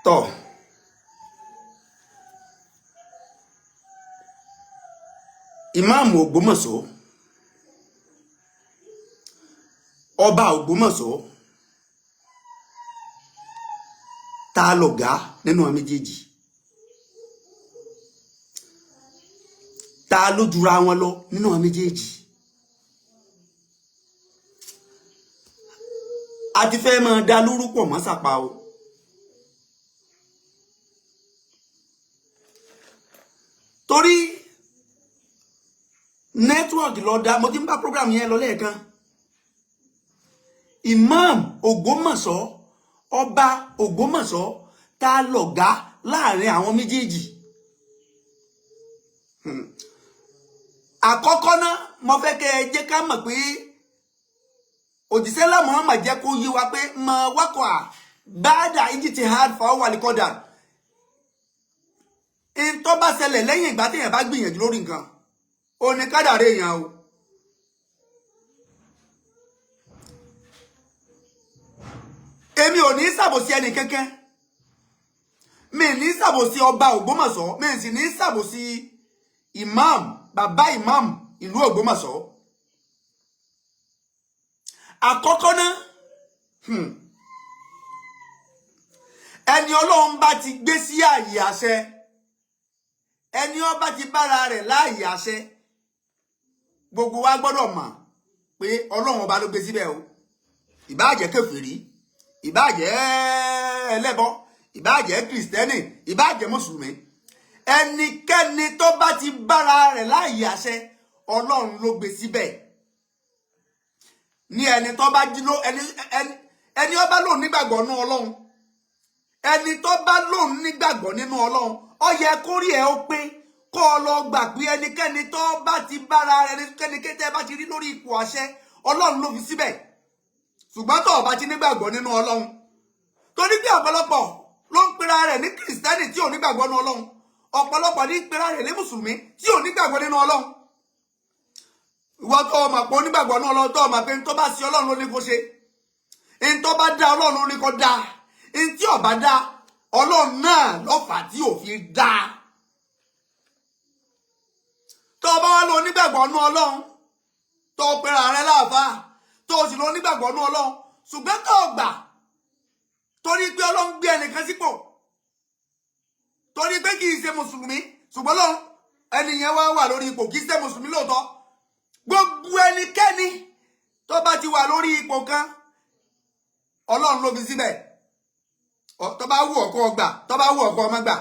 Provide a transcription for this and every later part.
tọ́ ìmáàmù Ògbómọ̀ṣọ́ ọba Ògbómọ̀ṣọ́ ta lọ̀gá nínú àwọn méjèèjì, ta ló jura wọn lọ nínú àwọn méjèèjì. a ti fẹ́ máa dá lórúkọ mọ́ sàpá o. torí nẹ́tíwọ̀kì lọ dá, mo ti ń bá program yẹn lọ lẹ́ẹ̀kan. Imam Ògbómọ̀ṣọ́ ọba Ògbómọ̀ṣọ́ ta lọ̀gá láàrin àwọn méjèèjì. àkọ́kọ́ náà mo fẹ́ kẹ́ ẹ jẹ́ ká mọ̀ pé òjíṣẹ́ ńlá Muhammad jẹ́ kó yé wa pé mọ wákọ̀ à báàdà ijtihad fọwọ́ àlìkọ́dà ń tó bá ṣẹlẹ̀ lẹ́yìn ìgbà téèyàn bá gbìyànjú lórí nǹkan ó ní kádàrá èèyàn o. èmi ò ní ṣàbòsí ẹnì kankan, mi ní ṣàbòsí ọba Ògbómọ̀ṣọ́, mi sì ní ṣàbòsí imam bàbá imam ìlú Ògbómọ̀ṣọ́. àkọ́kọ́ náà ẹni Ọlọ́run bá ti gbé sí ààyè àṣẹ, ẹni ó bá ti bára rẹ̀ láàyè àṣẹ, gbogbo wa gbọ́dọ̀ mọ̀ pé Ọlọ́run ọba ló gbé síbẹ̀ o. ìbáà jẹ́ kèfèrí, ìbáà jẹ́ ẹlẹ́bọ, ìbáà jẹ́ kìrìsìtẹ́nì, ìbáà jẹ́ mùsùlùmí, ẹnikẹ́ni tó bá ti bára rẹ̀ láàyè àṣẹ Ọlọ́run ló gbé síbẹ̀. ní ẹni tó bá jí ló ẹni ó bá lòun nígbàgbọ́ nínú Ọlọ́run, ẹni tó bá lòun nígbàgbọ́ nínú Ọlọ́run, ó yẹ kó rí ẹ ó pé kó o lọ gbà pé ẹnikẹ́ni tó bá ti bára rẹ̀, ẹnikẹ́ni tẹ́ bá ti rí lórí ipò àṣẹ Ọlọ́run ló fi síbẹ̀. ṣùgbọ́n tó bá ti nígbàgbọ́ nínú Ọlọ́run, torí bí ọ̀pọ̀lọpọ̀ ló ń pera rẹ̀ ní kìrìsìtẹ́nì tí ò nígbàgbọ́ nínú Ọlọ́run, ọ̀pọ̀lọpọ̀ ní pera rẹ̀ ní mùsùlùmí tí ò nígbàgbọ́ nínú Ọlọ́run. ìwọ tó o mọ̀ pé onígbàgbọ́ nínú Ọlọ́run, tó o mọ̀ pé n tó bá sí Ọlọ́run ló ní kó ṣe, n tó bá dá Ọlọ́run ló ní kó dá, n tí ò bá dá Ọlọ́run náà lọ́fà tí ò fi dá. tó o bá wá lọ onígbàgbọ́ nínú Ọlọ́run, tó o pera rẹ̀ láàfáà, tó o sì lọ onígbàgbọ́ nínú Ọlọ́run, ṣùgbọ́n tó o gbà torí pé Ọlọ́run gbé ẹnìkan sípò, torí pé kì í ṣe mùsùlùmí, ṣùgbọ́n Ọlọ́run ẹnìyẹn wá wà lórí ipò, kì í ṣe mùsùlùmí lóòótọ́. gbogbo ẹnikẹ́ni tó bá ti wà lórí ipò kan Ọlọ́run ló fi síbẹ̀. tó bá wù ọ́ kó gbà, tó bá wù ọ́ kó má gbà.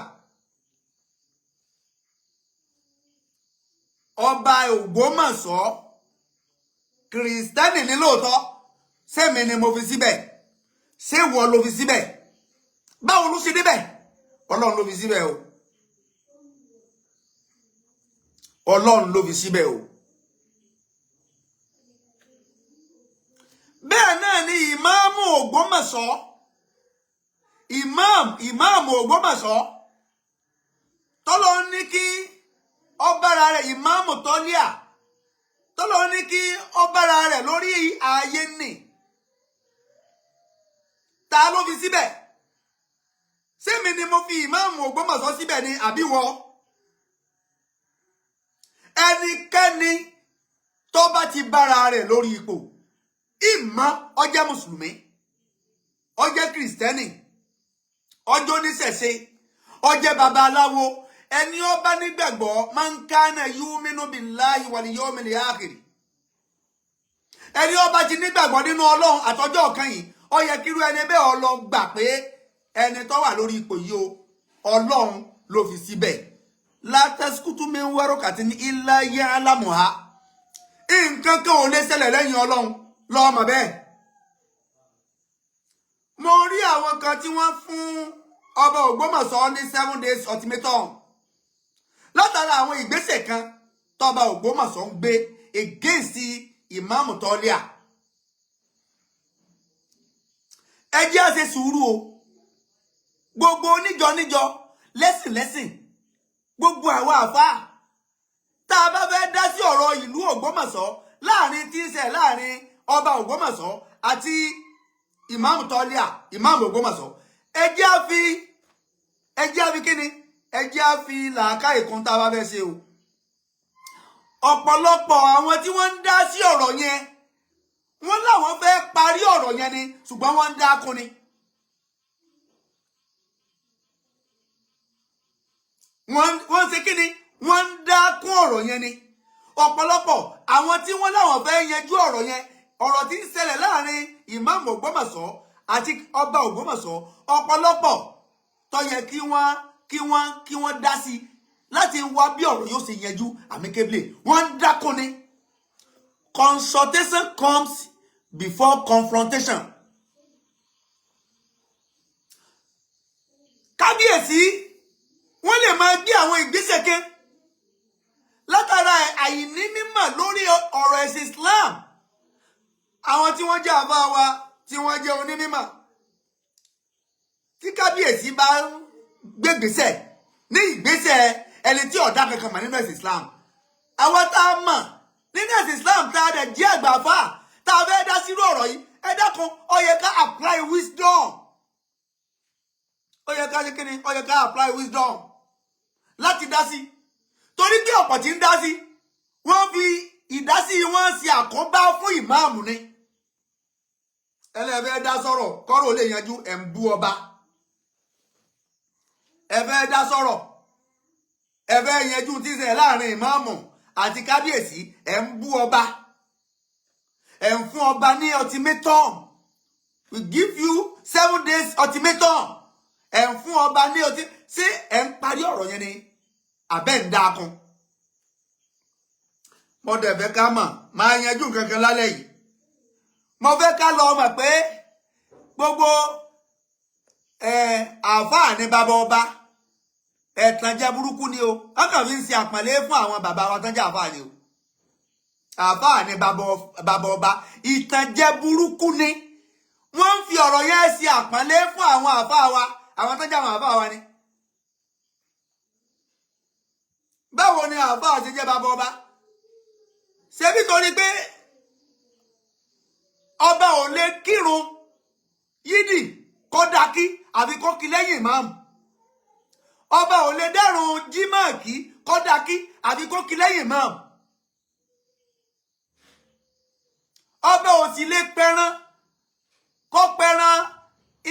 ọba Ògbómọ̀ṣọ́ kìrìsìtẹ́nì ní lóòótọ́, sẹ́mi ni mo fi síbẹ̀, ṣé wọ́n ló fi síbẹ̀? báwo ló ṣe débẹ̀? Ọlọ́run ló fi síbẹ̀ o. Ọlọ́run ló fi síbẹ̀ o. bẹ́ẹ̀ náà ni ìmáàmù Ògbómọ̀ṣọ́, ìmáàmù Ògbómọ̀ṣọ́ tọ́lọ́ ní kí ọbára rẹ̀, ìmáàmù tọ́líà tọ́lọ́ ní kí ọbára rẹ̀ lórí ààyè nì, ta ló fi síbẹ̀? sẹ́mi ni mo fi ìmáàmù Ògbómọ̀ṣọ́ síbẹ̀ ni àbíwọ? ẹnikẹ́ni tó bá ti bára rẹ̀ lórí ipò, ìmọ̀ ó jẹ́ mùsùlùmí, ó jẹ́ kìrìsìtẹ́nì, ó jẹ́ oníṣẹ̀ṣe, ó jẹ́ babaláwo, ẹni ó bá nígbàgbọ́ man kana yu'minu billahi wal yawmil akhir, ẹni ó bá ti nígbàgbọ́ nínú Ọlọ́run àtọjọ́ kan yìí, ó yẹ kírú ẹni bẹ́ẹ̀ ó lọ gbà pé ẹni tó wà lórí ipò yìí o Ọlọ́run ló fi síbẹ̀. la tasqutu min waraqatin illa ya'lamuha, nǹkan kan ò lè ṣẹlẹ̀ lẹ́yìn Ọlọ́run lọ́mọ bẹ́ẹ̀. mo rí àwọn kan tí wọ́n fún ọba Ògbómọ̀ṣọ́ ní 7 days ultimatum látara àwọn ìgbésẹ̀ kan tọba Ògbómọ̀ṣọ́ ń gbé against ìmáàmù tọ́líà. ẹ jẹ́ á ṣe sùúrù o, gbogbo oníjọ níjọ, lẹ́sìn lẹ́sìn, gbogbo àwọn àfáà tá a bá fẹ́ dá sí ọ̀rọ̀ ìlú Ògbómọ̀ṣọ́ láàrin tí ń ṣe láàrin ọba Ògbómọ̀ṣọ́ àti ìmáàmù tọ́líà, ìmáàmù Ògbómọ̀ṣọ́, ẹ jẹ́ á fi ẹ jẹ́ àfi kíni ẹ jẹ́ àfi làákàyè kan tá a bá fẹ́ ṣe o. ọ̀pọ̀lọpọ̀ àwọn tí wọ́n ń dá sí ọ̀rọ̀ yẹn wọ́n láwọn fẹ́ parí ọ̀rọ̀ yẹn ni ṣùgbọ́n wọ́n ń dákun ni. wọ́n ṣe kíni wọ́n ń dákun ọ̀rọ̀ yẹn ni. ọ̀pọ̀lọpọ̀ àwọn tí wọ́n láwọn fẹ́ yanjú ọ̀rọ̀ yẹn ọ̀rọ̀ tí ń ṣẹlẹ̀ láàrin ìmáàmù Ògbómọ̀ṣọ́ àti ọba Ògbómọ̀ṣọ́ ọ̀pọ̀lọpọ̀ tó yẹ kí wọ́n dá sí láti wá bí ọ̀rọ̀ yóò ṣe yanjú amicably wọ́n ń dákun ni. Consultation comes before confrontation. kábíyèsí wọ́n lè máa gbé àwọn ìgbésẹ̀ kan látara àìní mímọ̀ lórí ọ̀rọ̀ ẹ̀sìn Islam. àwọn tí wọ́n jẹ́ àbá wa tí wọ́n jẹ́ onímímọ̀ tí kábíyèsí bá gbégbésẹ̀ ní ìgbésẹ̀ ẹni tí ọ̀dà kankan mọ̀ nínú ẹ̀sìn Islam. àwọn tá a mọ̀ nínú ẹ̀sìn Islam tá a dẹ̀ jẹ́ àgbàfà tá a fẹ́ dá sírú ọ̀rọ̀ yìí ẹ dákun ó yẹ ká apply wisdom. ó yẹ ká ṣe kí ni ó yẹ ká apply wisdom láti dá sí. torí bí ọ̀pọ̀ tí ń dá sí wọ́n fi ìdásí wọn ṣe àkóbá fún ìmáàmù ni. ẹlẹ́fẹ́ dá sọ̀rọ̀ kọ́rọ̀ lè yanjú ẹ̀ ń bú ọba. ẹ fẹ́ dá sọ̀rọ̀ ẹ fẹ́ yanjú tí ń ṣẹlẹ̀ láàrin ìmáàmù àti kábíyèsí ẹ̀ ń bú ọba. ẹ̀ ń fún ọba ní ultimatum. We give you 7 days ultimatum. ẹ̀ ń fún ọba ní ṣé ẹ̀ ń parí ọ̀rọ̀ yẹn ni àbẹ́ ń dákun. mo dẹ̀ fẹ́ ká mọ̀ máa yanjú kankan lálẹ́ yìí. mo fẹ́ ká lọ mọ̀ pé gbogbo àáfàá ní bàbá ọba ẹ̀tànjẹ burúkú ni o. wọ́n kàn fi ń ṣe àpọ́nlé fún àwọn bàbá wa tán jẹ́ àáfàá ni o. àáfàá ní bàbá ọba ìtànjẹ burúkú ni. wọ́n ń fi ọ̀rọ̀ yẹn ṣe àpọ́nlé fún àwọn àáfàá wa àwọn tán jẹ́ àwọn àáfàá wa ni. báwo ni àáfàá ṣe jẹ́ bàbá ọba? ṣebí torí pé ọba ò lè kírun yídì kó dákí àbí kó kí lẹ́yìn ìmáàmù. ọba ò lè dẹ́rùn jímọ̀ kí kó dákí àbí kó kí lẹ́yìn ìmáàmù. ọba ò sì lè pẹran kó pẹran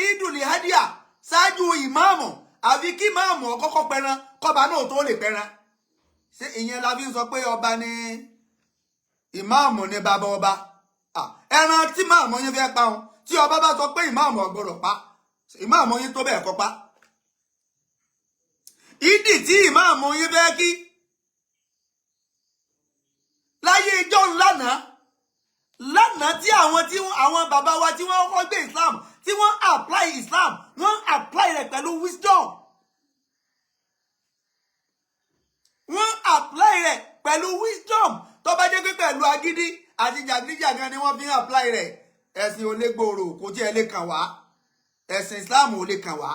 ìdùlì hádìá ṣáájú ìmáàmù àbí kí ìmáàmù ọkọ́kọ́ pẹran kọ́ba náà tó lè pẹran. ṣé ìyẹn la fi ń sọ pé ọba ni ìmáàmù ni bàbá ọba? ẹran tí ìmáàmù yín fẹ́ pa wọn tí ọba bá sọ pé ìmáàmù ò gbọdọ̀ pa ìmáàmù yín tó bẹ́ẹ̀ kọ́ pa. ìdí tí ìmáàmù yín fẹ́ kí láyé ìjọ lánàá tí àwọn bàbá wa tí wọ́n kọ́ gbé Islam tí wọ́n apply Islam wọ́n apply rẹ̀ pẹ̀lú wisdom. wọ́n apply rẹ̀ pẹ̀lú wisdom. tó bá jẹ́ pé pẹ̀lú agídí àti jàgídíjàgan ni wọ́n fi ń apply rẹ̀ ẹ̀sìn ò lè gbòòrò kò tí ẹ lè kàn wá. ẹ̀sìn Islam ò lè kàn wá.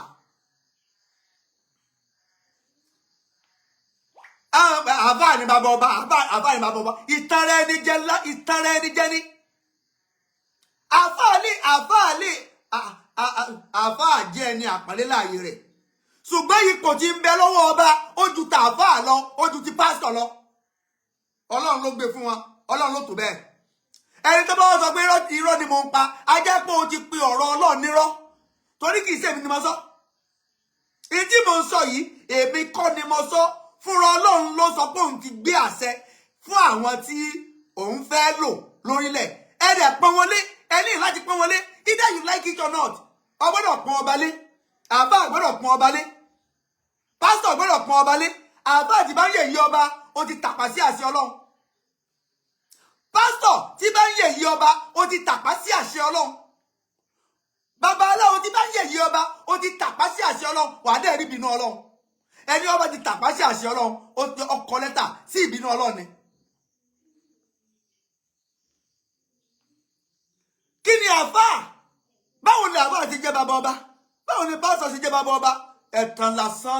àfáà ni bàbá ọba àfáà ni bàbá ọba ìtara ẹni jẹ ní. àfáà jẹ́ ẹni àpọ́nlé láàyè rẹ̀ ṣùgbọ́n ipò tí ń bẹ lọ́wọ́ ọba ó ju ta àfáà lọ ó ju ti pásítọ̀ lọ. Ọlọ́run ló gbé fún wọn Ọlọ́run ló tó bẹ́ẹ̀. ẹni tó bá wọ́n sọ pé irọ́ ni mo ń pa ajá pé o ti pe ọ̀rọ̀ Ọlọ́run nírọ́ torí kì í ṣèmi ni mo sọ. èyí tí mo ń sọ yìí èmi kọ́ ni mo sọ fúnra Ọlọ́run ló sọ pé òun ti gbé àṣẹ fún àwọn tí òun fẹ́ lò lórílẹ̀. ẹ dẹ̀ pọ́n wọn lé ẹ ní láti pọ́n wọn lé either you like it or not. o gbọ́dọ̀ pọ́n ọba lé àfáà gbọ́dọ̀ pọ́n ọba lé pásítọ̀ gbọ́dọ̀ pọ́n ọba lé. àfáà tí bá ń yẹ̀yí ọba ó ti tàpá sí àṣẹ Ọlọ́run. pásítọ̀ tí bá ń yẹ̀yí ọba ó ti tàpá sí àṣẹ Ọlọ́run. babaláwo tí bá ń yẹ̀yí ọba ó ti tàpá sí àṣẹ Ọlọ́run. wà á dẹ̀ rí ìbínú Ọlọ́run. ẹni ọba ti tàpá sí àṣẹ Ọlọ́run ó ti ọkọ lẹ́tà sí ìbínú Ọlọ́run ni. kí ni àfáà? báwo ni àfáà ti jẹ́ bàbá ọba? báwo ni pásítọ̀ ti jẹ́ bàbá ọba? ẹ̀tàn lásán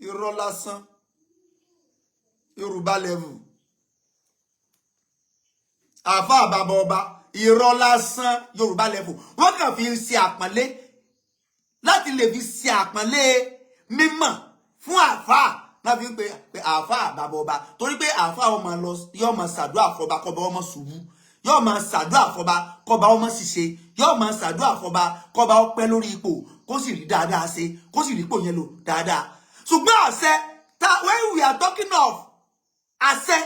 irọ́ lásán Yorùbá level. àfáà bàbá ọba irọ́ lásán Yorùbá level. wọ́n kàn fi ń ṣe àpọ́nlé láti lè fi ṣe àpọ́nlé mímọ̀ fún àáfàá náà fi ń pe àáfàá bàbá ọba torí pé àáfàá ọmọ lọ yóò máa ṣàdúrà fọba kọba ọmọ ṣubú yóò máa ṣàdúrà fọba kọba ọmọ ṣiṣẹ́ yóò máa ṣàdúrà fọba kọba ọpẹ́ lórí ipò kó sì rí dáadáa ṣe kó sì rí ipò yẹn lò dáadáa ṣùgbọ́n àṣẹ when we are talking of àṣẹ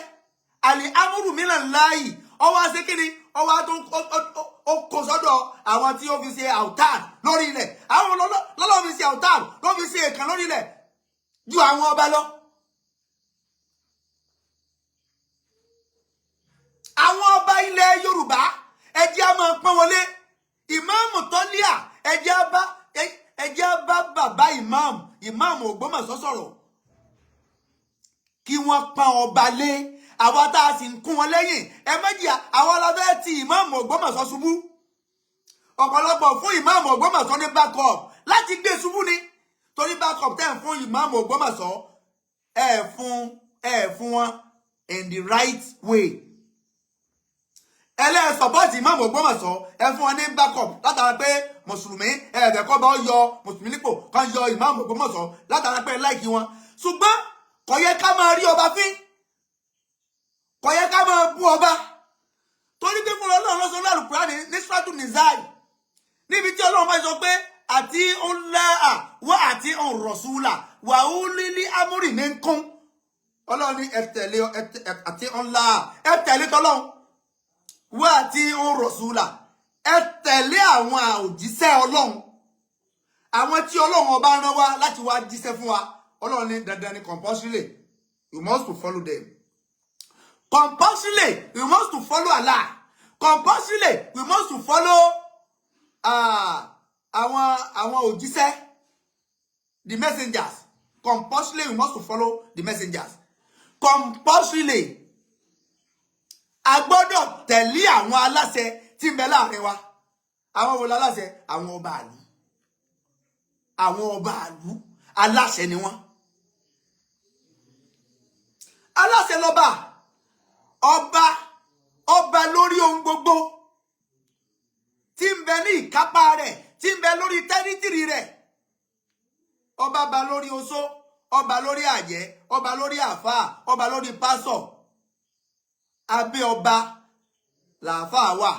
àlè amúrù mìíràn láàyè ọwọ́ àṣẹ kí ni ọwọ́ àtún ó kó sọ́dọ̀ àwọn tí ó fi ṣe àwùtáàd lórí ilẹ̀ àwọn lọ́lọ́ fi ṣe àwùtáàd ló fi ṣe èkán lórí ilẹ̀ ju àwọn ọba lọ. àwọn ọba ilẹ̀ Yorùbá ẹjẹ́ á máa pọ́n wọlé ìmáàmù Tọ́líà ẹjẹ́ á bá bàbá ìmáàmù Ògbómọ̀ṣọ́ sọ̀rọ̀ kí wọ́n pọ́n ọba lé àwa tá a sì ń kún wọn lẹ́yìn ẹ méjì àwọn ọlọ́fẹ́ ti ìmáàmù Ògbómọ̀ṣọ́ ṣubú ọ̀pọ̀lọpọ̀ fún ìmáàmù Ògbómọ̀ṣọ́ ní backup láti gbé ṣubú ni torí backup tẹ́ ń fún ìmáàmù Ògbómọ̀ṣọ́ ẹ fún wọn in the right way ẹlẹ́ support ìmáàmù Ògbómọ̀ṣọ́ ẹ fún wọn ní backup látara pé mùsùlùmí ẹ̀ẹ́dẹ̀kọ́ bá yọ mùsùlùmí nípò kan yọ ìmáàmù Ògbómọ̀ṣọ́ látara pé láìkí wọn ṣùgbọ́n kò yẹ ká máa rí ọba fín kò yẹ ká máa bú ọba torí pé fúnra Ọlọ́run lọ́sọ̀rọ̀ Al-Qur'ani ní Suratu Nizai níbi tí Ọlọ́run bá sọ pé àti ńlá wá àti rasula wà ó lílí amúrì ní kún Ọlọ́run ní ẹ̀tẹ̀lé àti ńlá ẹ̀tẹ̀lé tọ́lọ́run wá àti rasula ẹ̀tẹ̀lé àwọn òjíṣẹ́ Ọlọ́run àwọn tí Ọlọ́run ọba rán wá láti wá jíṣẹ́ fún wa Ọlọ́run ní dandan ní compulsory you must to follow them. Compulsively, we must to follow Allah. Compulsively, we must to follow àwọn òjíṣẹ́, the messengers. Compulsively, we must to follow the messengers. Compulsively, a gbọ́dọ̀ tẹ̀lé àwọn aláṣẹ tí ń bẹ láàrin wa. Àwọn wo láláṣẹ? Àwọn ọba ìlú. Àwọn ọba ìlú aláṣẹ ni wọ́n. Aláṣẹ lọ́ba. Ọba lórí ohun gbogbo tí ń bẹ ní ìkápá rẹ̀ tí ń bẹ lórí tẹ́rítìrì rẹ̀ ọba bá lórí oṣó ọba lórí àjẹ́ ọba lórí àfáà ọba lórí pásọ̀ abẹ́ ọba làáfáà wà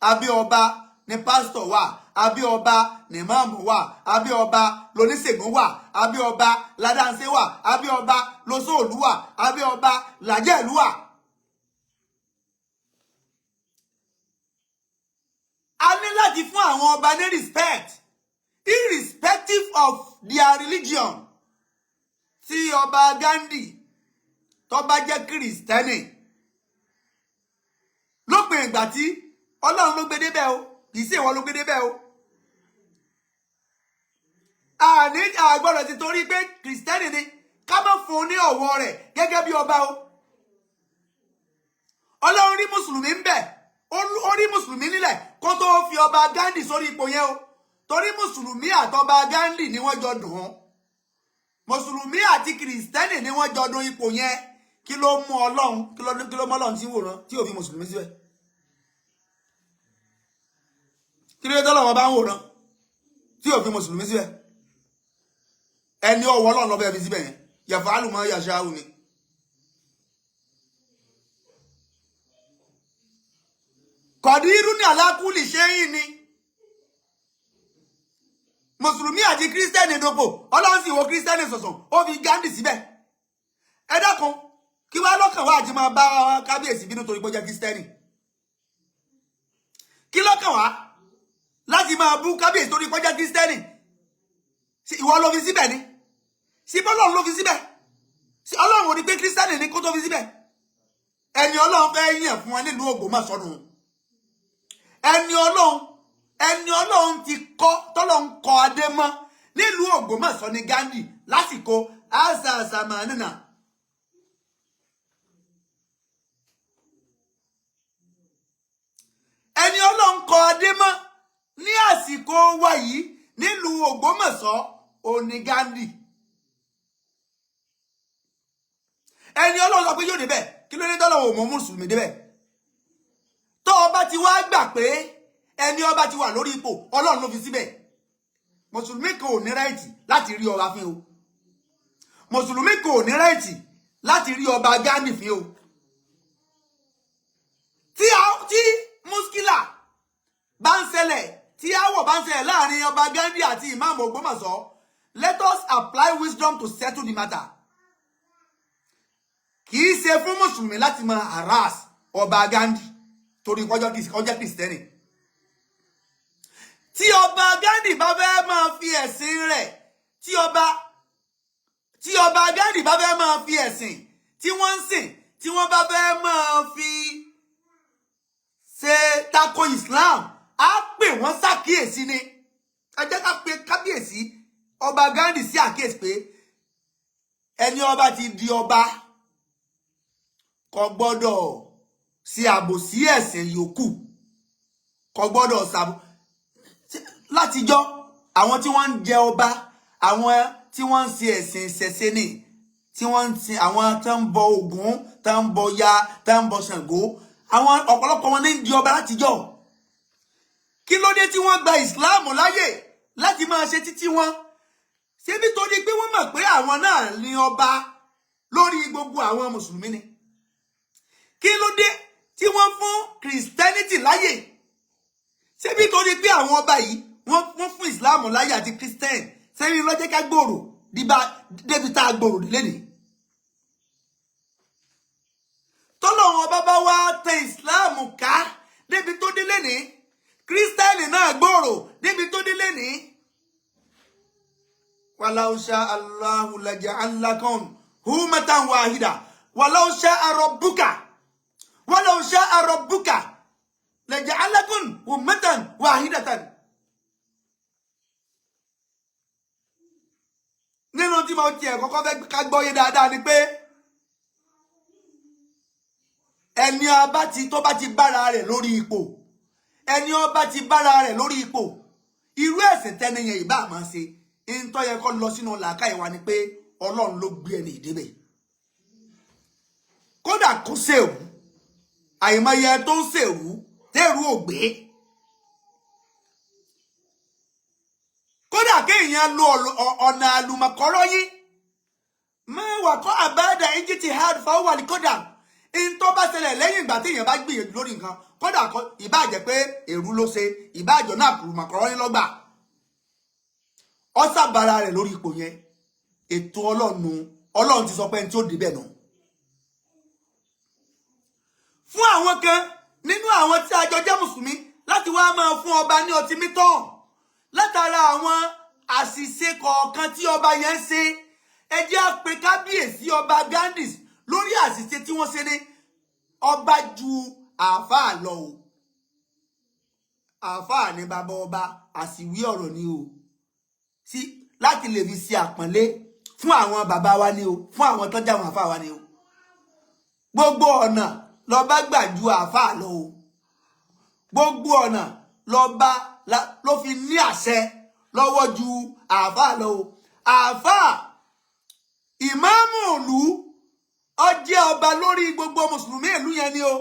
abẹ́ ọba ní pásítọ̀ wà abẹ́ ọba ní máàmù wà abẹ́ ọba lóníṣègùn wà abẹ́ ọba ládàánsẹ́ wà abẹ́ ọba lóṣòòlú wà abẹ́ ọba làjẹ́lú wà. A ní láti fún àwọn ọba ní respect irrespective of their religion. Tí ọba Gandhi tó bá jẹ́ Kristẹni lópin ìgbà tí Ọlọ́run ló gbé débẹ̀ o kì í ṣe ìwọ ló gbé débẹ̀ o. Àní àgbọ̀dọ̀ ti torí pé Kristẹni ni ká má fún un ní ọ̀wọ̀ rẹ̀ gẹ́gẹ́ bí ọba o. Ọlọ́run rí mùsùlùmí ń bẹ̀ ó rí mùsùlùmí nílẹ̀ kó tó fi ọba Gandhi sórí ipò yẹn o torí mùsùlùmí àtọba Gandhi ni wọ́n jọ dùn ún mùsùlùmí àti kìrìsìtẹ́nì ni wọ́n jọ dùn ipò yẹn kí ló mú Ọlọ́run kí ló mú Ọlọ́run tí wòran tí ò fi mùsùlùmí síbẹ̀ kí ló dé tọ́lọ́run bá ń wòran tí ò fi mùsùlùmí síbẹ̀ ẹni ọwọ́ Ọlọ́run ló fẹ́ fi síbẹ̀ yẹn yaf'alu ma yasha'u ni. Kọ̀dírú ní alákùlì ṣẹ́yìn ni mùsùlùmí àti kírísítẹ́nì dòpò Ọlọ́run sì wo kírísítẹ́nì sọ̀sọ̀ ó fi Gandhi síbẹ̀ ẹ dákun kí wá lọ́kàn wá àti máa bá kábíyèsí bínú torí pé ó jẹ́ kírísítẹ́nì kí lọ́kàn wá láti máa bú kábíyèsí torí pé ó jẹ́ kírísítẹ́nì ìwọ ló fi síbẹ̀ ni sí bọ́lọ́run ló fi síbẹ̀ sí Ọlọ́run ò ní pé kírísítẹ́nì ni kó tó fi síbẹ̀ ẹni Ọlọ́run fẹ́ yàn fún ẹ nílùú Ògbómọ̀ṣọ́ nù ẹni Ọlọ́run ti kọ́ tọ́lọ́run kọ adé mọ́ nílùú Ògbómọ̀ṣọ́ ní Gandhi lásìkò azazamanina. ẹni Ọlọ́run kọ adé mọ́ ní àsìkò wa yìí nílùú Ògbómọ̀ṣọ́ òní Gandhi. ẹni Ọlọ́run sọ pé yóò débẹ̀ kí ló dé tọ́lọ́run ò mọ mùsùlùmí débẹ̀. tó ọba ti wá gbà pé ẹni ọba ti wà lórí ipò Ọlọ́run ló fi síbẹ̀ mùsùlùmí kò ní ráìtì láti rí ọba fín o mùsùlùmí kò ní ráìtì láti rí ọba Ghandi fín o tí muskila bá ń ṣẹlẹ̀ tí àwọ̀ bá ń ṣẹlẹ̀ láàrin ọba Ghandi àti Imam Ògbómọ̀ṣọ́, let us apply wisdom to settle the matter. Kì í ṣe fún mùsùlùmí láti máa harass ọba Ghandi torí ọjọ́ kìrìsìtẹ́nì. Tí ọba Ghandi bá fẹ́ máa fi ẹ̀sìn rẹ̀ tí ọba Ghandi bá fẹ́ máa fi ẹ̀sìn tí wọ́n ń sìn tí wọ́n bá fẹ́ máa fi ṣe tako Islam, á pè wọ́n ṣàkíyèsí ni. Ẹ jẹ́ ká pe kábíyèsí ọba Ghandi sí àkíyèsí pé ẹni ọba ti di ọba kò gbọ́dọ̀ sí àbòsí ẹ̀sìn yòókù, kò gbọ́dọ̀ sàbò látijọ́ àwọn tí wọ́n ń jẹ ọba, àwọn tí wọ́n ń ṣe ẹ̀sìn ìṣẹ̀ṣe ni, tí wọ́n ń sin àwọn tó ń bọ Ògún, tó ń bọ ya, tó ń bọ Ṣàngó, àwọn ọ̀pọ̀lọpọ̀ wọn ní ń di ọba látijọ́. Kí ló dé tí wọ́n gba Islam láyè láti máa ṣe títí wọn? Ṣé nítorí pé wọ́n mọ̀ pé àwọn náà ní ọba lórí gbogbo àwọn mùsùlùmí ni? Kí ló dé tí wọ́n fún Christianity láyè? Ṣé nítorí pé àwọn ọba yìí wọ́n fún Islam láyè àti Christian? Ṣé ní ló jẹ́ ká gbòòrò débi tá a gbòòrò lénìí? Tọ́lọ́run ọba bá wá tẹ Islam ká débi tó dé lénìí, Christian náà gbòòrò débi tó dé lénìí. Walau sha'a Allahu laja'alakum ummatan wahida walau sha'a rabbuka laja'alakum ummatan wahidatan. Nínú tí mo tiẹ̀ kọ́kọ́ fẹ́ ká gbọ́yé dáadáa ni pé ẹni ọba tó bá ti bára rẹ̀ lórí ipò, ẹni ọba ti bára rẹ̀ lórí ipò, irú ẹ̀sìn tẹ́niyẹn ìbá máa ṣe ń tó yẹ kó lọ sínú làákàyè wa ni pé Ọlọ́run ló gbé ẹni ìdébẹ̀. Kódà kó ṣèrú, àìmọye tó ń ṣèrú tẹ́rù ògbé. Kódà kéèyàn lo ọ̀nà àlùmọ̀kọ́rọ́ yín mẹ́wàá kọ́ àbáàdà ijtihad fáwọn àlìkọ́dà ń tó bá ṣẹlẹ̀ lẹ́yìn ìgbà téèyàn bá gbìyànjú lórí nǹkan, kódà ìbáàjẹ́ pé èrú ló ṣe, ìbáàjọ́ náà àlùmọ̀kọ́rọ́ yín lọ́gbà. Ó sábàra rẹ̀ lórí ipò yẹn, ètò Ọlọ́run ti sọ pé ẹni tí ó débẹ̀ nù. Fún àwọn kan nínú àwọn tí a jọ jẹ́ mùsùlùmí láti wá máa fún ọba ní ọtí mítọ̀ látara àwọn àṣìṣe kọ̀ọ̀kan tí ọba yẹn ṣe, ẹ jẹ́ á pe kábíyèsí ọba Ghandi lórí àṣìṣe tí wọ́n ṣe ní ọba ju àáfàá lọ o. Àáfàá ní bàbá ọba, àṣìwí ọ̀rọ̀ ni o. Sí láti lè fi ṣe àpọ́nlé fún àwọn bàbá wa ni o, fún àwọn tó jẹ́ àwọn àáfàá wa ni o. Gbogbo ọ̀nà lọ́ba gbà ju àáfàá lọ o. Gbogbo ọ̀nà lọ́ba ló fi ní àṣẹ lọ́wọ́ ju àáfàá lọ o. Àáfàá ìmáàmù ìlú ó jẹ́ ọba lórí gbogbo mùsùlùmí ìlú yẹn ni o.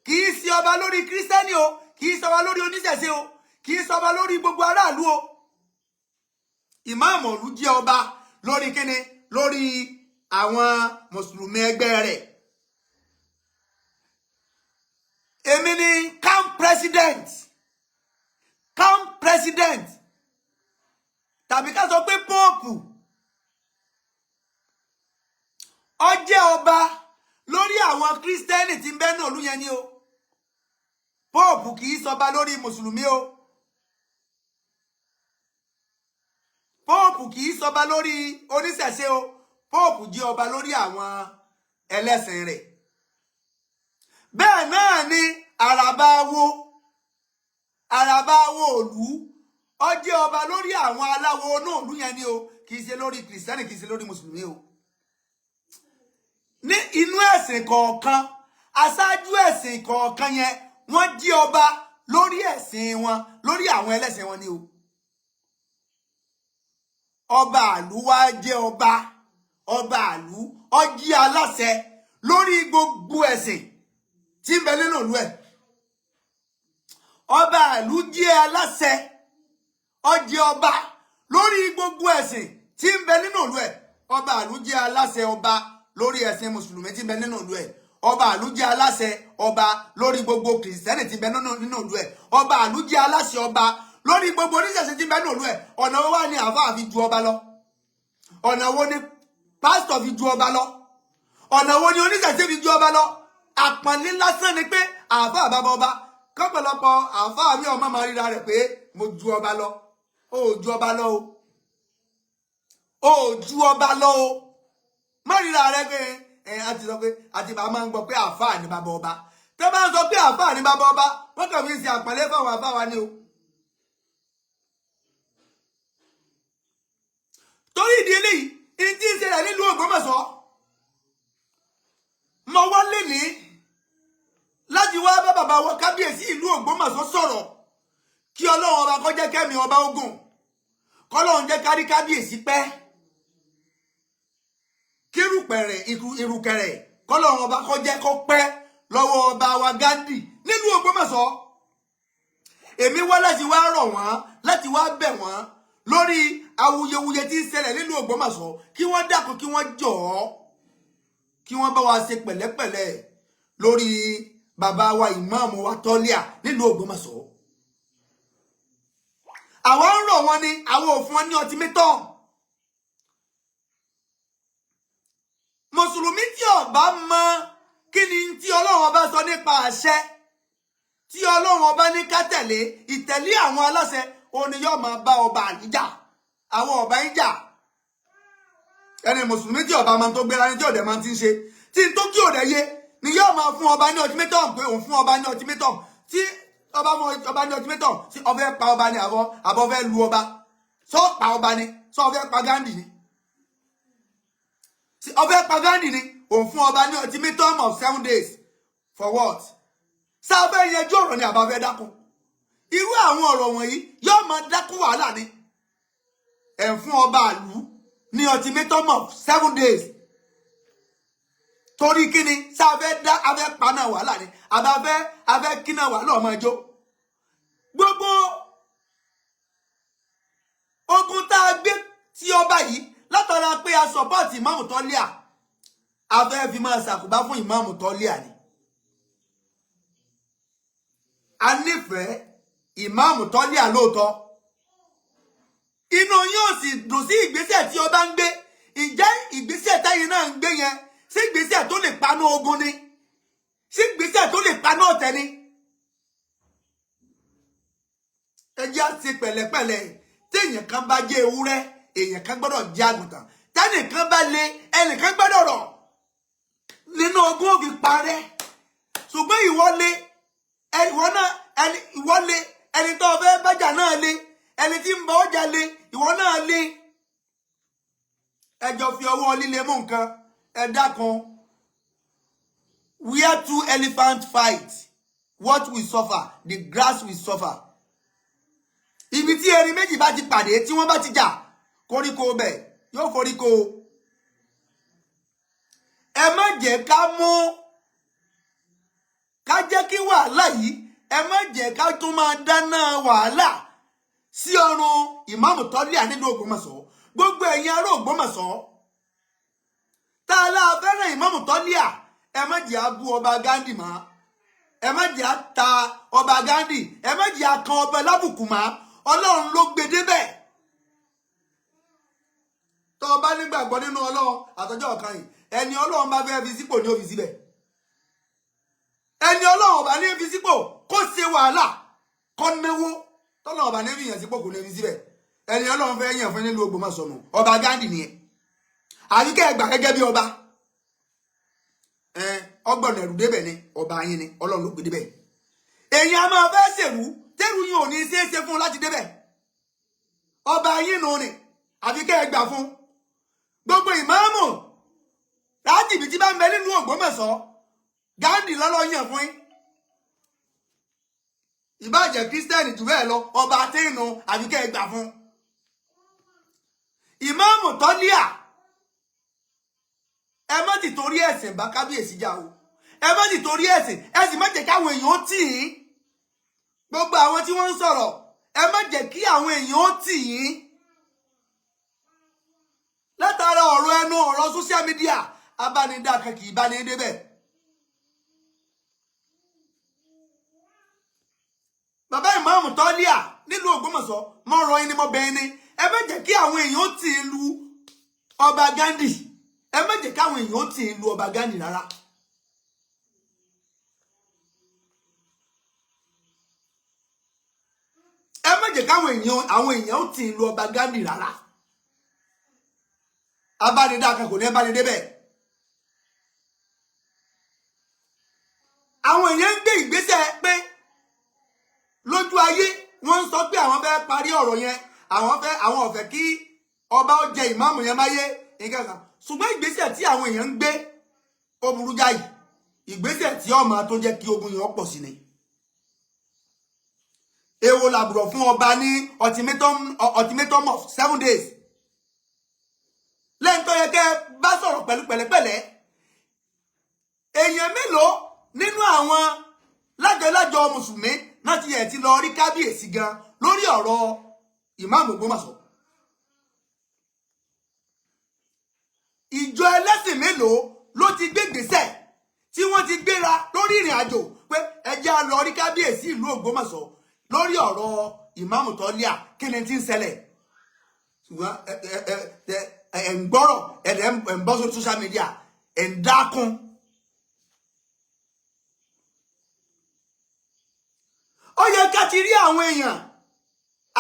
Kì í ṣe ọba lórí kírísítẹ́nì o, kì í ṣe ọba lórí oníṣẹ̀ṣe o, kì í ṣe ọba lórí gbogbo aráàlú o. Ìmáàmù ìlú jẹ́ ọba lórí kíni? Lórí àwọn mùsùlùmí ẹgbẹ́ rẹ̀. Èmi ni camp president tàbí ká sọ pé póòpù ó jẹ́ ọba lórí àwọn kírísítẹ́nì tí ń bẹ náà lú yẹn ni o. Póòpù kì í ṣọba lórí mùsùlùmí o. Póòpù kì í ṣọba lórí oníṣẹ̀ṣe o. Póòpù jẹ́ ọba lórí àwọn ẹlẹ́sìn rẹ̀. Bẹ́ẹ̀ náà ni àràbáwo òlú ó jẹ́ ọba lórí àwọn aláwo náà lú yẹn ni o. Kì í ṣe lórí kìrìsìtẹ́nì, kì í ṣe lórí mùsùlùmí o. Ní inú ẹ̀sìn kọ̀ọ̀kan, aṣáájú ẹ̀sìn kọ̀ọ̀kan yẹn wọ́n jẹ́ ọba lórí ẹ̀sìn wọn, lórí àwọn ẹlẹ́sìn wọn ni o. Ọba àlú wá jẹ́ ọba àlú ó jẹ́ aláṣẹ lórí gbogbo ẹ̀sìn tí ń bẹ nínú ìlú ẹ̀. Ọba àlú jẹ́ aláṣẹ ó jẹ́ ọba ẹ̀sìn tí ń bẹ nínú ìlú ẹ̀. Ọba ìlú jẹ́ aláṣẹ ọba lórí ẹ̀sìn mùsùlùmí tí ń bẹ nínú ìlú ẹ̀. Ọba ìlú jẹ́ aláṣẹ ọba lórí gbogbo kìrìsìtẹ́nì tí ń bẹ nínú ìlú ẹ̀. Ọba ìlú jẹ́ aláṣẹ ọba lórí gbogbo oníṣẹ̀ṣe tí ń bẹ nínú ìlú ẹ̀. Ọ̀nà wo wá ni àáfàá fi ju ọba lọ? Ọ̀nà wo ni pásítọ̀ fi ju ọba lọ? Ọ̀nà wo ni oníṣẹ̀ṣe fi ju ọba lọ? Àpọ̀nlé lásán ni pé àáfàá bàbá ọba. Kọ́pọ̀lọpọ̀ àáfàá mi ọmọ máa ríra rẹ̀ pé mo ju ọba lọ. Ó ju ọba lọ o. Ó ju ọba lọ o. Má ríra rẹ̀ pé àti sọ pé àti bàbá máa ń gbọ́ pé àáfàá ni bàbá ọba. Tẹ́ bá ń sọ pé àáfàá ni bàbá ọba, wọ́n kàn fi ń ṣe àpọ̀nlé fáwọn àáfàá wa ni o. Torí ìdí eléyìí, ìdí ìṣẹ̀lẹ̀ nílùú Ògbómọ̀ṣọ́. Mo wá lénìí láti wá bá bàbá wa kábíyèsí ìlú Ògbómọ̀ṣọ́ sọ̀rọ̀ kí Ọlọ́run ọba kó jẹ́ kẹ́mi ọba ogun, kọ́lọ́run jẹ́ kárí kábíyèsí pẹ́, irùkẹ̀rẹ̀ kọ́lọ́run ọba kó jẹ́ kó pẹ́ lọ́wọ́ ọba wa Ghandi nílùú Ògbómọ̀ṣọ́. Èmi wá láti wá rọ̀ wọ́n, láti wá bẹ̀ wọ́n lórí awuyewuye tí ń ṣẹlẹ̀ nílùú Ògbómọ̀ṣọ́, kí wọ́n dákun, kí wọ́n jọ̀ọ́, kí wọ́n bá wa ṣe pẹ̀lẹ́pẹ̀lẹ́ lórí bàbá wa ìmáàmù wa Tọ́líà nílùú Ògbómọ̀ṣọ́. Àwọn ń rọ̀ wọ́n ní àwọn òfin wọn ní ultimatum. Mùsùlùmí tí ó bá mọ kí ni tí Ọlọ́run ọba sọ nípa àṣẹ tí Ọlọ́run ọba ní ká tẹ̀lé, ìtẹ̀lé àwọn aláṣẹ, òun ni yóò máa bá ọba àníjà, àwọn ọba ń jà. Ẹni mùsùlùmí tí ọba máa tó gbéra ní tí òde máa ti ń ṣe, tí n tó kí òde yé ni yóò máa fún ọba ní ultimatum pé òun fún ọba ní ultimatum. Tí ọba fún ọba ní ultimatum, tí ọfẹ́ pa ọba ní àbọ̀ fẹ́ lu ọba, sọ pa ọba ni, sọ ọfẹ́ pa Ghandi ni. Tí ọfẹ́ pa Ghandi ni, òun fún ọba ní ultimatum of 7 days for what? Sábẹ́ yẹjú ọ̀rọ̀ ni àbá fẹ́ dákun. Irú àwọn ọ̀rọ̀ wọ̀nyí yóò máa dákún wàhálà ni. Ẹ̀ ń fún ọba ìlú ní ultimatum of 7 days. Torí kíni sáfẹ́ dá afẹ́ paná wàhálà ni afẹ́ kíná wàhálà ọmọ ẹjọ́. Gbogbo ogun tá a gbé tí ọba yìí látara pé a sọpọ́ọ̀tì ìmáàmù Tọ́líà, afẹ́ fi máa ṣàkóbá fún ìmáàmù Tọ́líà ni. A nífẹ̀ẹ́ ìmáàmù Tọ́líà lóòótọ́, inú yóò sì dùn sí ìgbésẹ̀ tí ọba ń gbé. Ǹjẹ́ ìgbésẹ̀ táyé náà ń gbé yẹn sí ìgbésẹ̀ tó lè paná ogun ni? Sí ìgbésẹ̀ tó lè paná ọ̀tẹ̀ ni? Ẹ jẹ́ á ṣe pẹ̀lẹ́pẹ̀lẹ́. Téèyàn kan bá jẹ́ ewúrẹ́, èèyàn kan gbọ́dọ̀ jẹ́ àgùntàn. Tẹ́nìkan bá lé, ẹnìkan gbọ́dọ̀ rọ̀. Nínú ogun ò fi parẹ́. Ṣùgbọ́n ìwọ lé, ìwọ lé, ẹni tó fẹ́ bájà náà lé, ẹni tí ń bá ọjà lé, ìwọ náà lé. Ẹ jọ fi ọwọ́ líle mú nǹkan. Ẹ dákun. Where 2 elephants fight, what will suffer? The grass will suffer. Ibi tí erin méjì bá ti pàdé, tí wọ́n bá ti jà, koríko bẹ̀ yóò foríko. Ẹ má jẹ́ ká mú, ká jẹ́ kí wàhálà yìí, ẹ má jẹ́ ká tún máa dáná wàhálà sí ọrùn ìmáàmù Tọ́líà nínú Ògbómọ̀ṣọ́. Gbogbo ẹ̀yin ará Ògbómọ̀ṣọ́ tá a lá fẹ́ràn ìmáàmù Tọ́líà, ẹ má jẹ́ á bú ọba Ghandi mọ́, ẹ má jẹ́ á ta ọba Ghandi, ẹ má jẹ́ á kan ọba lábùkù mọ́. Ọlọ́run ló gbé débẹ̀. Tó o bá nígbàgbọ́ nínú Ọlọ́run àtọjọ́ ọ̀kan yìí, ẹni Ọlọ́run bá fẹ́ fi sípò ní ó fi síbẹ̀. Ẹni Ọlọ́run ọba ní fi sípò kó ṣe wàhálà kó náwó, tọ́lọ́run ọba ní fi yàn sípò kò ní fi síbẹ̀. Ẹni Ọlọ́run fẹ́ yàn fún nílùú Ògbómọ̀ṣọ́ nù, ọba Ghandi nìyẹn. Àríkẹ́ ẹgbà gẹ́gẹ́ bí ọba. Ọgbọ̀n ẹ̀rù débẹ̀ ni ọba yín ni, Ọlọ́run ló gbé débẹ̀. Èyàn a máa fẹ́ ṣèrú, tẹ́rù yín ò ní ṣeéṣe fún láti débẹ̀. Ọba yín nù ni, àfikẹ́ ẹgbà fún. Gbogbo ìmáàmù láti ibi tí bá ń bẹ nínú Ògbómọ̀ṣọ́, Ghandi lọ́lọ́ yàn fún yín. Ìbájẹ́ Kírísítẹ́nì jù bẹ́ẹ̀ lọ, ọba àtẹ́yìnà àfikẹ́ ẹgbà fún. Ìmáàmù Tọ́líà, ẹ má ti torí ẹ̀sìn bá kábíyèsí jà o. Ẹ má ti torí ẹ̀sìn, ẹ sì má jẹ́ káwọn èèyàn ó tì yín. Gbogbo àwọn tí wọ́n ń sọ̀rọ̀, ẹ má jẹ́ kí àwọn èèyàn ó tì yín. látara ọ̀rọ̀ ẹnu ọ̀rọ̀ social media abánidá kan kì í bá ní débẹ̀. bàbá ìmáàmù Tọ́líà nílùú Ògbómọ̀ṣọ́ mo rọ ẹni mo bẹ̀ ẹni ẹ má jẹ́ kí àwọn èèyàn tì í lu ọba Ghandi, ẹ má jẹ́ káwọn èèyàn tì í lu ọba Ghandi rárá. ẹ má jẹ́ káwọn èèyàn tì í lu ọba Ghandi rárá. abánidá kan kò ní ẹ bá ní débẹ̀. àwọn èèyàn ń gbé ìgbésẹ̀ pé lójú ayé wọ́n ń sọ pé àwọn fẹ́ parí ọ̀rọ̀ yẹn, àwọn ò fẹ́ kí ọba ó jẹ ìmáàmù yẹn máyé nǹkan kan, ṣùgbọ́n ìgbésẹ̀ tí àwọn èèyàn ń gbé ó burú jáì, ìgbésẹ̀ tí ọmọ tó jẹ́ kí ogun yẹn pọ̀ sí ni. èwo làbùrọ̀ fún ọba ní ultimatum of 7 days lẹ́yìn tó yẹ kẹ́ bá sọ̀rọ̀ pẹ̀lú pẹ̀lẹ́pẹ̀lẹ́. èèyàn mélòó nínú àwọn lájọlájọ mùsùlùmí náà ti ẹ̀ ti lọ rí kábíyèsí gan lórí ọ̀rọ̀ ìmáàmù Ògbómọ̀ṣọ́? ìjọ ẹlẹ́sìn mélòó ló ti gbé gbèsè tí wọ́n ti gbéra lórí ìrìn àjò pé ẹjẹ́ á lọ rí kábíyèsí ìlú Ògbómọ̀ṣọ́ lórí ọ̀rọ̀ ìmáàmù Tọ́líà kí ni tí ń ṣẹlẹ̀? ṣùgbọ́n ẹ̀ ń gbọ́rọ̀ ẹ̀ ń bọ́ sórí social media ẹ̀ ń dákun. ó yẹ ká ti rí àwọn èèyàn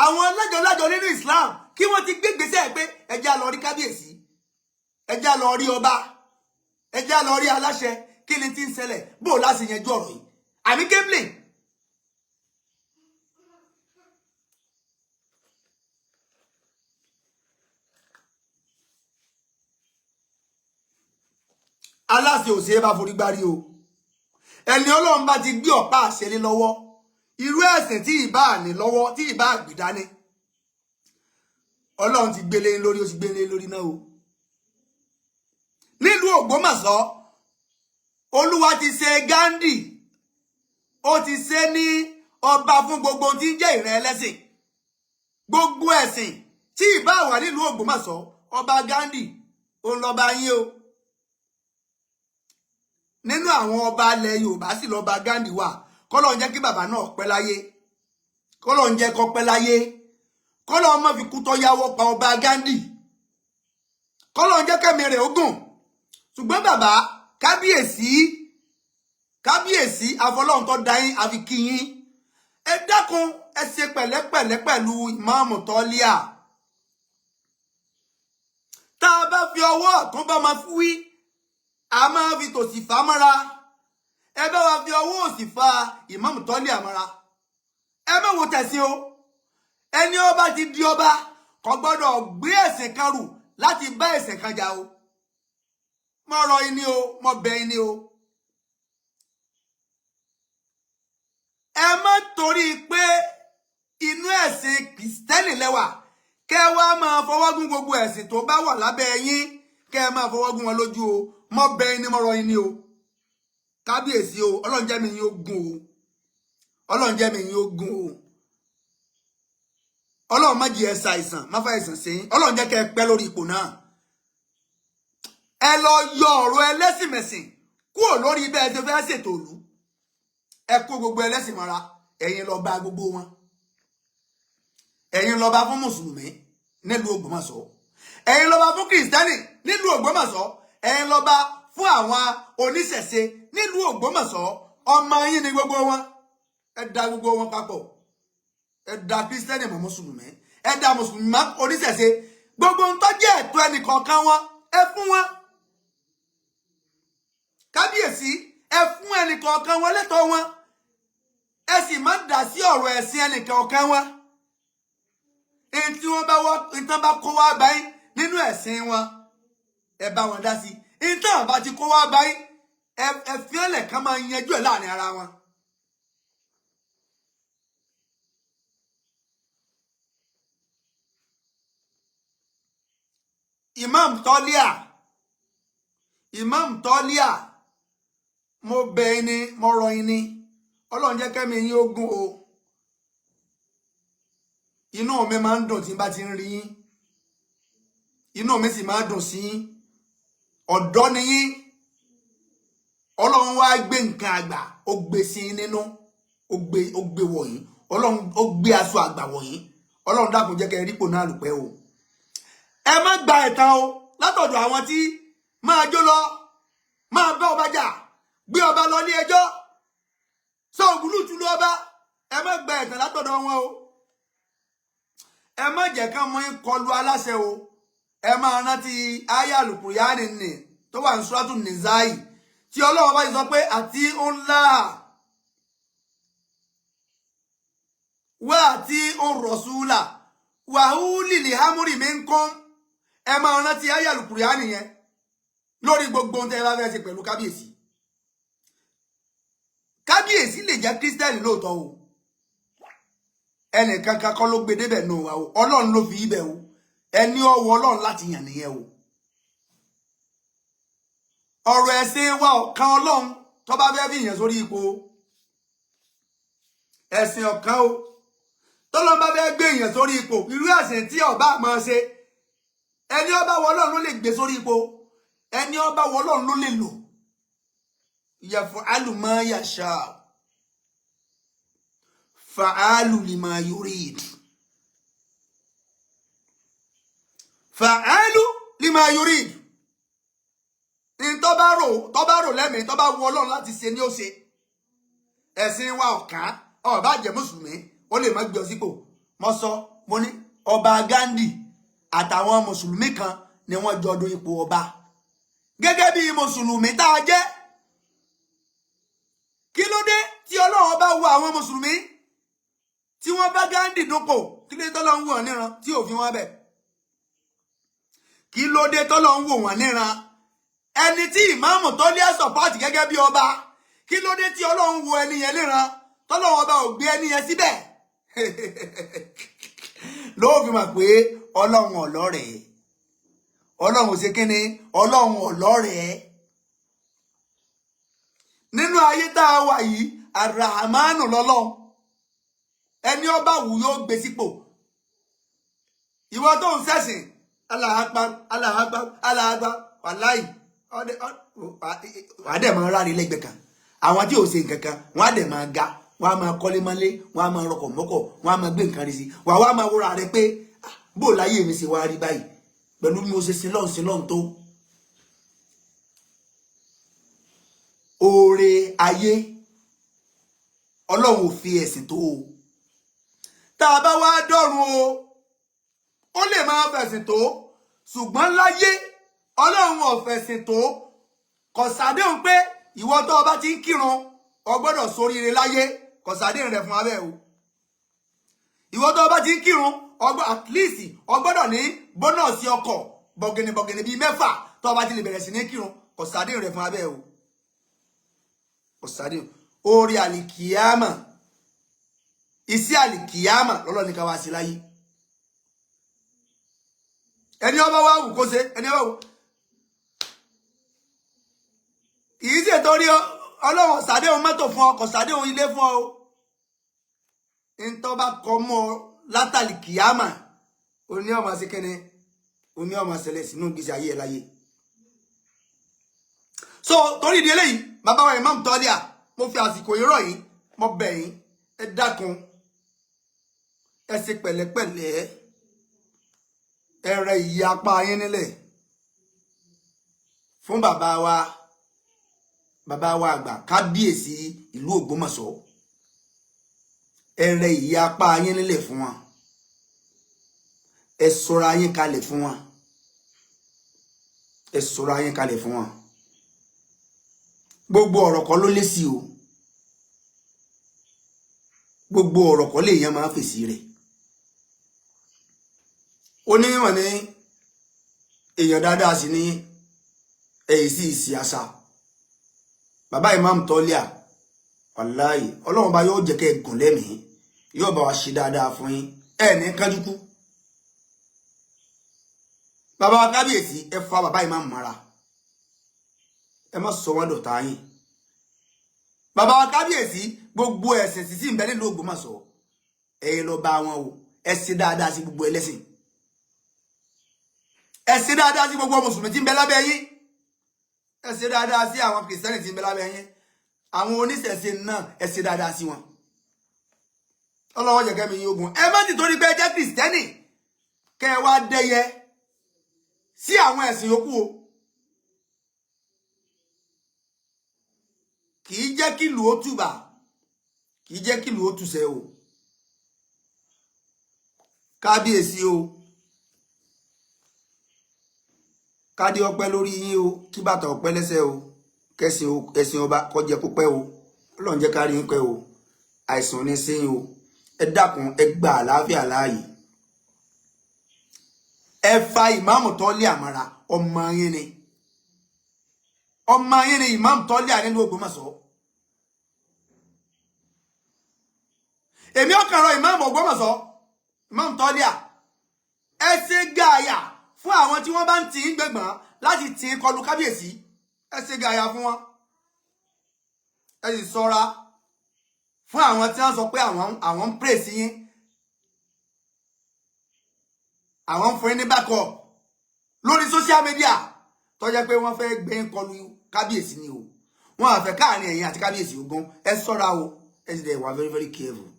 àwọn lájọlájọ nínú Islam kí wọ́n ti gbé gbèsè pé ẹjẹ́ á lọ rí kábíyèsí, ẹjẹ́ á lọ rí ọba, ẹjẹ́ á lọ rí aláṣẹ kí ni tí ń ṣẹlẹ̀, bó o láti yanjú ọ̀rọ̀ yìí. àmì kébìlì aláṣẹ òṣèré bá forí gbárí o. ẹni Ọlọ́run bá ti gbé ọ̀pá àṣẹ lé lọ́wọ́, irú ẹ̀sìn tí ìbá ní lọ́wọ́ tí ìbá gbìdání Ọlọ́run ti gbélé lórí, ó ti gbélé lórí náà o. nílùú Ògbómọ̀ṣọ́ Olúwa ti ṣe Ghandi, ó ti ṣe ní ọba fún gbogbo tí ń jẹ́ ìran ẹlẹ́sìn. gbogbo ẹ̀sìn tí ìbá wà nílùú Ògbómọ̀ṣọ́ ọba Ghandi òun lọ́ba yín o. nínú àwọn ọba ilẹ̀ Yorùbá sì lọ́ba Ghandi wà. kọ́lọ́run jẹ́ kí bàbá náà pẹ́ láyé, kọ́lọ́run jẹ́ kó pẹ́ láyé, kọ́lọ́run má fi kú tó yáwọ́ pa ọba Ghandi, kọ́lọ́run jẹ́ kẹ́mi rẹ̀ ogun. ṣùgbọ́n bàbá kábíyèsí afọlọ́run tó dá yín àfi kí yín, ẹ dákun ẹ ṣe pẹ̀lẹ́pẹ̀lẹ́ pẹ̀lú ìmáàmù Tọ́líà. tá a bá fi ọwọ́ ọ̀tún bá máa fún wí, a máa fi tòsì fà á mọ́ra. ẹ bá wa fi ọwọ́ òsì fa ìmáàmù Tọ́líà mọ́ra. ẹ má wo tẹ̀sí o, ẹni ọba ti di ọba kò gbọ́dọ̀ gbé ẹ̀sìn kan rù láti bá ẹ̀sìn kan jà o. mo rọ iní o, mo bẹ̀ iní o. ẹ má torí pé inú ẹ̀sìn Kìrìsìtẹ́nì lẹ́wà kẹ́ wá máa fọwọ́gún gbogbo ẹ̀sìn tó bá wà lábẹ́ yín, kẹ́ ẹ máa fọwọ́gún wọn lójú o. mo bẹ̀ iní, mo rọ iní o. kábíyèsí o, Ọlọ́run jẹ́ mi yín ogun o, Ọlọ́run jẹ́ mi yín ogun o. Ọlọ́run má jẹ́ ẹ ṣàìsàn, má fa àìsàn sí yín. Ọlọ́run jẹ́ kẹ́ ẹ pẹ́ lórí ipò náà. ẹ lọ yọ ọ̀rọ̀ ẹlẹ́sìn mẹ̀sìn kúrò lórí bẹ́ẹ̀ ṣe fẹ́ ṣètò ìlú. ẹ kó gbogbo ẹlẹ́sìn mọ́ra, ẹ̀yin lọ bá gbogbo wọn. ẹ̀yin lọ bá fún mùsùlùmí nílùú Ògbómọ̀ṣọ́, ẹ̀yin lọ bá fún kìrìsìtẹ́nì nílùú Ògbómọ̀ṣọ́, ẹ̀yin lọ bá fún àwọn oníṣẹ̀ṣe nílùú Ògbómọ̀ṣọ́. ọmọ yín ni gbogbo wọn. ẹ dà gbogbo wọn papọ̀, ẹ dà kìrìsìtẹ́nì mọ́ mùsùlùmí, ẹ dà mùsùlùmí mọ́ oníṣẹ̀ṣe. gbogbo ń tọ́jú ẹ̀tọ́ ẹnìkọ̀ọ̀kan wọn ẹ fún wọn. kábíyèsí ẹ fún ẹnìkọ̀ọ̀kan wọn lẹ́tọ̀ọ́ wọn, ẹ sì má dá sí ọ̀rọ̀ ẹ̀sìn ẹnìkọ̀ọ̀kan wọn. èyí tí wọ́n bá kó wá báyìí nínú ẹ̀sìn wọn ẹ bá wọn dá sí. èyí tí wọ́n bá ti kó wá báyìí ẹ fi ẹlẹ̀ kan máa yanjú ẹ̀ láàrin ara wọn. Imam Tọ́líà mo bẹ̀ yín ni, mo rọ̀ yín ni. Ọlọ́run jẹ́ kẹ́mi yín ogun o. inú mi máa ń dùn tí n bá ti ń rí yín. inú mi sì máa dùn sí ọ̀dọ́ ni yín Ọlọ́run wá gbé nǹkan àgbà ó gbé sí nínú ó gbé wọ̀nyí Ọlọ́run ó gbé aṣọ àgbà wọ̀nyí Ọlọ́run dákun jẹ́ kẹ́ rípò náà lùpẹ́ o ẹ má gba ẹ̀tàn o látọ̀dọ̀ àwọn tí máa jó lọ máa bá ọba jà gbé ọba lọ ní ẹjọ́ sọ ògúlùtù lọ ọba ẹ má gba ẹ̀tàn látọ̀dọ̀ wọn o ẹ má jẹ́ ká mọ́ kọlu aláṣẹ o ẹ máa rántí àyá Al-Qur'ani nì tó wà ní Suratu Nizai tí Ọlọ́run bá sọ pé àti ńlá wá àti Rasula wa ulil amri minkum ẹ máa rántí àyá Al-Qur'ani yẹn lórí gbogbo ohun tẹ́ ẹ bá fẹ́ ṣe pẹ̀lú kábíyèsí kábíyèsí lè jẹ́ kírísítẹ́nì lóòótọ́ o ẹnìkan kan kọ́ ló gbé débẹ̀ nù wa o Ọlọ́run ló fi ibẹ̀ o ẹni ọwọ́ Ọlọ́run láti yàn nìyẹn o ọ̀rọ̀ ẹ̀sìn wa ọ̀kan Ọlọ́run tó bá fẹ́ fi yàn sórí ipò ẹ̀sìn ọ̀kan o tọ́lọ́run bá fẹ́ gbé yàn sórí ipò irú ẹ̀sìn tí ọba máa ṣe ẹni ọba wọ Ọlọ́run ló lè gbé sórí ipò ẹni ọba wọ Ọlọ́run ló lè lò yaf'alu ma yasha fa'alu lima yurid fa'alu lima yurid in tó bá rò lẹ́mìí tó bá wù Ọlọ́run láti ṣe ni ó ṣe ẹ̀sìn wa ọ̀kan ó bá jẹ́ mùsùlùmí ó lè má gbé ọ sípò mo sọ mo ní ọba Gandhi àtàwọn mùsùlùmí kan ni wọ́n jọ do ipò ọba gẹ́gẹ́ bí mùsùlùmí tá a jẹ́ kí ló dé tí Ọlọ́run bá wo àwọn mùsùlùmí tí wọ́n bá Gandhi dúpò kí ló dé tọ́lọ́run wò wọ́n níran tí ò fi wọ́n bẹ̀ kí ló dé tọ́lọ́run wò wọ́n níran ẹni tí ìmáàmù tó lé sọpọ́ọ̀tì gẹ́gẹ́ bí ọba kí ló dé tí Ọlọ́run wo ẹni yẹn níran tọ́lọ́run ọba ò gbé ẹni yẹn síbẹ̀ ló fi mọ̀ pé Ọlọ́run ọlọ́rẹ̀ẹ́ Ọlọ́run ò ṣe kíni Ọlọ́run ọlọ́rẹ̀ẹ́ nínú ayé tá a wà yìí Ar-Rahmanu lọ́lọ́run ẹni ọba wù yóò gbé sípò ìwọ tó ń ṣẹ̀sìn Allahu Akbar Allahu Akbar Allahu Akbar wàláì wàá dẹ̀ máa rárí lẹ́gbẹ̀ẹ́ kan àwọn tí ò ṣe nǹkan kan wọ́n á dẹ̀ máa ga wọ́n á máa kọ́lé mọ́lé wọ́n á máa rọkọ̀ mọ́kọ̀ wọ́n á máa gbé nǹkan rí sí wàá wá máa wúra rẹ pé bó láyé mi ṣe wá rí báyìí pẹ̀lú bí mo ṣe sin lọ́hùn tó oore ayé Ọlọ́run ò fi ẹ̀sìn tó o tá a bá wá dọ́run o ó lè máa fẹ̀sìn tó ṣùgbọ́n láyé Ọlọ́run ò fẹ̀sìn tó kò sàdéhùn pé ìwọ tó o bá ti ń kírun o gbọ́dọ̀ ṣoríire láyé kò sàdéhùn rẹ̀ fún abẹ́ o ìwọ tó o bá ti ń kírun at least o gbọ́dọ̀ ní bónọ́ọ̀sì ọkọ̀ bọ̀gìnì bíi 6 tó o bá ti lè bẹ̀rẹ̀ sí ní kírun kò sàdéhùn rẹ̀ fún abẹ́ o ọ̀sàdé orí àlìkìyàmà iṣẹ́ àlìkìyàmà lọ́lọ́ ní ká wá sí láyé ẹni ọba wá wù kó ṣe ẹni ọba wù kìí ṣe torí Ọlọ́run ọ̀sàdé ohun mọ́tò fún ọ kọ̀sàdé ohun ilé fún ọ ń tọ́ bá kọ mọ́ látàlìkìyàmà oní ọmọ sí kẹ́ni oní ọmọ ṣẹlẹ̀ sínú gbèsè ayé ẹ̀ láyé so torí ìdí eléyìí bàbá wa Imam Tọ́líà mo fi àsìkò ìrọ̀ yìí mo bẹ̀ yín ẹ dákun ẹ ṣe pẹ̀lẹ́pẹ̀lẹ́ ẹ rẹ ìyá apá yín nílẹ̀ fún bàbá wa àgbà kábíyèsí ìlú Ògbómọ̀ṣọ́ ẹ rẹ ìyá apá yín nílẹ̀ fún wọn ẹ sọra yín kalẹ̀ fún wọn ẹ sọra yín kalẹ̀ fún wọn gbogbo ọ̀rọ̀ kọ́ ló lé sí o gbogbo ọ̀rọ̀ kọ́ lè yẹn máa fèsì rẹ̀ onímọ̀ ní èèyàn dáadáa sí ní èyí sí ìsì àṣà bàbá Imam Tọ́líà wàláhì Ọlọ́run bá yóò jẹ́ kẹ́ gùn lẹ́mìí yóò bá wa ṣe dáadáa fún yín ẹ ní kánjú kú bàbá wa kábíyèsí ẹ fa bàbá Imam mọ́ra ẹ má sọ wọn dọ̀tá yín bàbá wa kábíyèsí gbogbo ẹ̀sìn sísí ń bẹ nílùú Ògbómọ̀ṣọ́ ẹ lọ bá wọn o ẹ ṣe dáadáa sí gbogbo ẹlẹ́sìn ẹ ṣe dáadáa sí gbogbo mùsùlùmí tí ń bẹ lábẹ́ yín ẹ ṣe dáadáa sí àwọn kìrìsìtẹ́nì tí ń bẹ lábẹ́ yín àwọn oníṣẹ̀ṣe náà ẹ ṣe dáadáa sí wọn ọlọ́wọ́ jẹ́ kẹ́mi yín ogun ẹ má ti torí pé ẹ jẹ́ kìrìsìtẹ́nì kẹ́ ẹ wá dẹ́yẹ sí àwọn ẹ̀sìn yòókù o kì í jẹ́ kí ìlú ó tùbà kì í jẹ́ kí ìlú ó tùsẹ̀ o kábíyèsí o kádé ọpẹ́ lórí yín o kí bàtà ọpẹ́ lẹ́sẹ̀ o kẹsìn ọba kọjẹ kó pẹ́ o Ọlọ́run jẹ́ ká rí yín pẹ́ o àìsàn ní sí o ẹ dákun ẹ gba àlàáfíà láàyè ẹ fa ìmáàmù Tọ́lé Àmàrà ọmọ yín ni ìmáàmù Tọ́lé nínú Ògbómọ̀ṣọ́ èmi ọkàn rọ ìmáàmù Ògbómọ̀ṣọ́ ìmáàmù Tọ́lé ẹ ṣe gààyà fún àwọn tí wọ́n bá ń tì í gbẹ̀gbọ̀n láti tì í kọlu kábíyèsí ẹ ṣe gààyà fún wọn ẹ sì ṣọ́ra fún àwọn tí wọ́n sọ pé àwọn ń pray sí yín àwọn ń fún yín ní backup lórí social media tó jẹ́ pé wọ́n fẹ́ gbé kọlu kábíyèsí ni o wọ́n á fẹ́ káàrin ẹ̀yin àti kábíyèsí ogun ẹ ṣọ́ra o ẹ sì dẹ̀ wà very very careful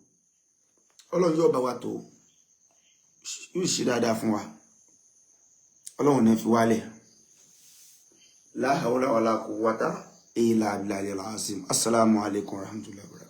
Ọlọ́run yóò bá wa tó yóò ṣe dáadáa fún wa Ọlọ́run ní fi wálẹ̀ la hawla wala quwwata illa billahi al-azim assalamu alaikum warahmatullahi wabarakatuh